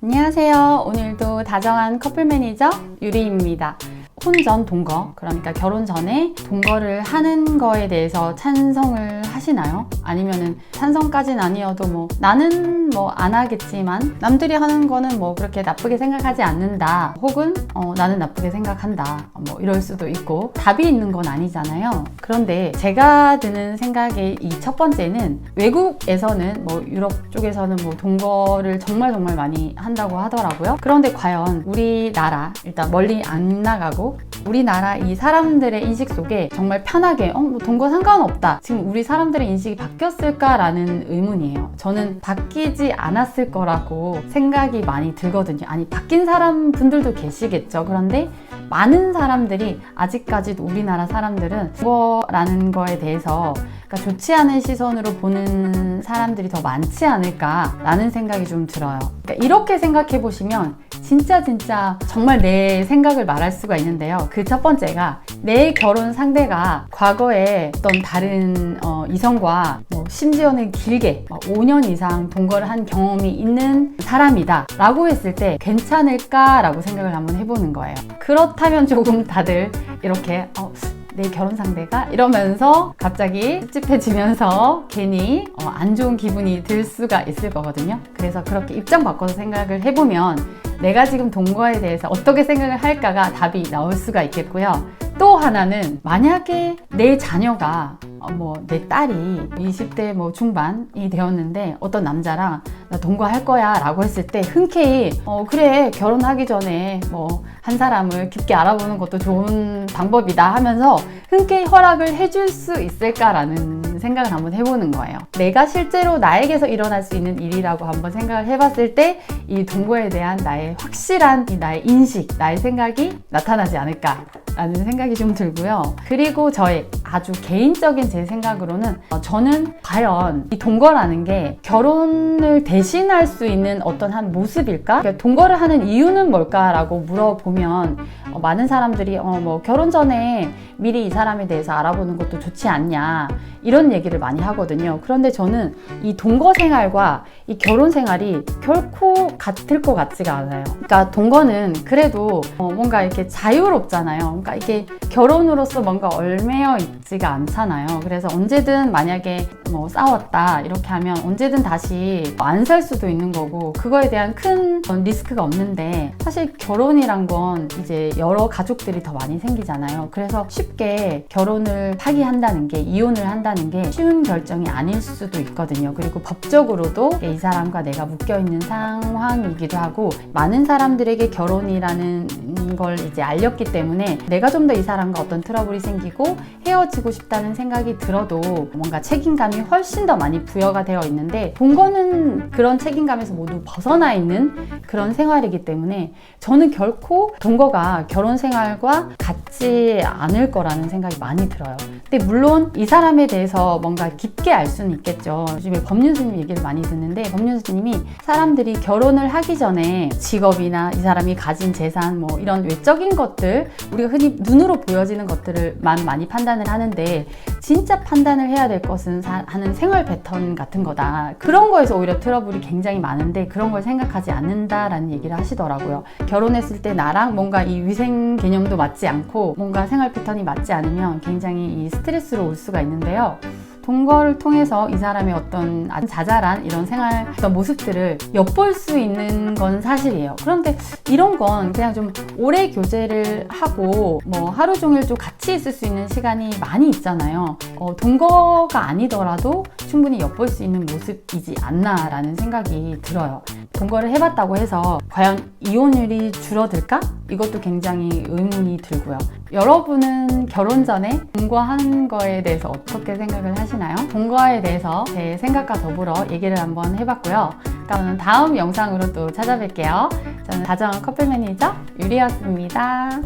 안녕하세요. 오늘도 다정한 커플 매니저 유리입니다. 혼전 동거, 그러니까 결혼 전에 동거를 하는 거에 대해서 찬성을 하시나요? 아니면은 찬성까진 아니어도 나는 안 하겠지만 남들이 하는 거는 그렇게 나쁘게 생각하지 않는다, 혹은 나는 나쁘게 생각한다, 이럴 수도 있고 답이 있는 건 아니잖아요. 그런데 제가 드는 생각의 이 첫 번째는, 외국에서는 유럽 쪽에서는 동거를 정말 많이 한다고 하더라고요. 그런데 과연 우리나라, 일단 멀리 안 나가고 우리나라 이 사람들의 인식 속에 정말 편하게 동거 상관없다, 지금 우리 사람들의 인식이 바뀌었을까라는 의문이에요. 저는 바뀌지 않았을 거라고 생각이 많이 들거든요. 아니, 바뀐 사람 분들도 계시겠죠. 그런데 많은 사람들이, 아직까지도 우리나라 사람들은 동거라는 거에 대해서 좋지 않은 시선으로 보는 사람들이 더 많지 않을까라는 생각이 좀 들어요. 이렇게 생각해 보시면 진짜 정말 내 생각을 말할 수가 있는데요. 그 첫 번째가, 내 결혼 상대가 과거에 어떤 다른 이성과 심지어는 길게 5년 이상 동거를 한 경험이 있는 사람이다 라고 했을 때 괜찮을까 라고 생각을 한번 해보는 거예요. 그렇다면 조금 다들 이렇게 내 결혼 상대가 이러면서 갑자기 찝찝해지면서 괜히 안 좋은 기분이 들 수가 있을 거거든요. 그래서 그렇게 입장 바꿔서 생각을 해보면 내가 지금 동거에 대해서 어떻게 생각을 할까가 답이 나올 수가 있겠고요. 또 하나는, 만약에 내 자녀가 내 딸이 20대 중반이 되었는데 어떤 남자랑 나 동거할 거야 라고 했을 때 흔쾌히 그래, 결혼하기 전에 한 사람을 깊게 알아보는 것도 좋은 방법이다 하면서 흔쾌히 허락을 해줄 수 있을까라는 생각을 한번 해보는 거예요. 내가 실제로 나에게서 일어날 수 있는 일이라고 한번 생각을 해봤을 때 이 동거에 대한 나의 확실한 나의 인식, 나의 생각이 나타나지 않을까 라는 생각이 좀 들고요. 그리고 저의 아주 개인적인 제 생각으로는, 저는 과연 이 동거라는 게 결혼을 대신할 수 있는 어떤 한 모습일까? 그러니까 동거를 하는 이유는 뭘까라고 물어보면 많은 사람들이 결혼 전에 미리 이 사람에 대해서 알아보는 것도 좋지 않냐, 이런 얘기를 많이 하거든요. 그런데 저는 이 동거 생활과 이 결혼 생활이 결코 같을 것 같지가 않아요. 그러니까 동거는 그래도 뭔가 이렇게 자유롭잖아요. 그러니까 이게 결혼으로서 뭔가 얽매여 있지가 않잖아요. 그래서 언제든 만약에 싸웠다 이렇게 하면 언제든 다시 안 살 수도 있는 거고, 그거에 대한 큰 리스크가 없는데, 사실 결혼이란 건 이제 여러 가족들이 더 많이 생기잖아요. 그래서 쉽게 결혼을 파기한다는 게, 이혼을 한다는 게 쉬운 결정이 아닐 수도 있거든요. 그리고 법적으로도 이 사람과 내가 묶여있는 상황이기도 하고, 많은 사람들에게 결혼이라는 걸 이제 알렸기 때문에 내가 좀 더 이 사람과 어떤 트러블이 생기고 헤어지고 싶다는 생각이 들어도 뭔가 책임감이 훨씬 더 많이 부여가 되어 있는데, 동거는 그런 책임감에서 모두 벗어나 있는 그런 생활이기 때문에 저는 결코 동거가 결혼 생활과 같지 않을 거라는 생각이 많이 들어요. 근데 물론 이 사람에 대해서 뭔가 깊게 알 수는 있겠죠. 요즘에 법륜 스님 얘기를 많이 듣는데, 법륜 스님이 사람들이 결혼을 하기 전에 직업이나 이 사람이 가진 재산 이런 외적인 것들, 우리가 흔히 눈으로 보여지는 것들을만 많이 판단을 하는데, 진짜 판단을 해야 될 것은 하는 생활 패턴 같은 거다. 그런 거에서 오히려 트러블이 굉장히 많은데 그런 걸 생각하지 않는다라는 얘기를 하시더라고요. 결혼했을 때 나랑 뭔가 이 위생 개념도 맞지 않고 뭔가 생활 패턴이 맞지 않으면 굉장히 이 스트레스로 올 수가 있는데요. 동거를 통해서 이 사람의 어떤 아주 자잘한 이런 생활 어떤 모습들을 엿볼 수 있는 건 사실이에요. 그런데 이런 건 그냥 좀 오래 교제를 하고 하루 종일 좀 같이 있을 수 있는 시간이 많이 있잖아요. 동거가 아니더라도 충분히 엿볼 수 있는 모습이지 않나라는 생각이 들어요. 동거를 해봤다고 해서 과연 이혼율이 줄어들까? 이것도 굉장히 의문이 들고요. 여러분은 결혼 전에 동거한 거에 대해서 어떻게 생각을 하시나요? 동거에 대해서 제 생각과 더불어 얘기를 한번 해봤고요. 그러면 다음 영상으로 또 찾아뵐게요. 저는 다정한 커플 매니저 유리였습니다.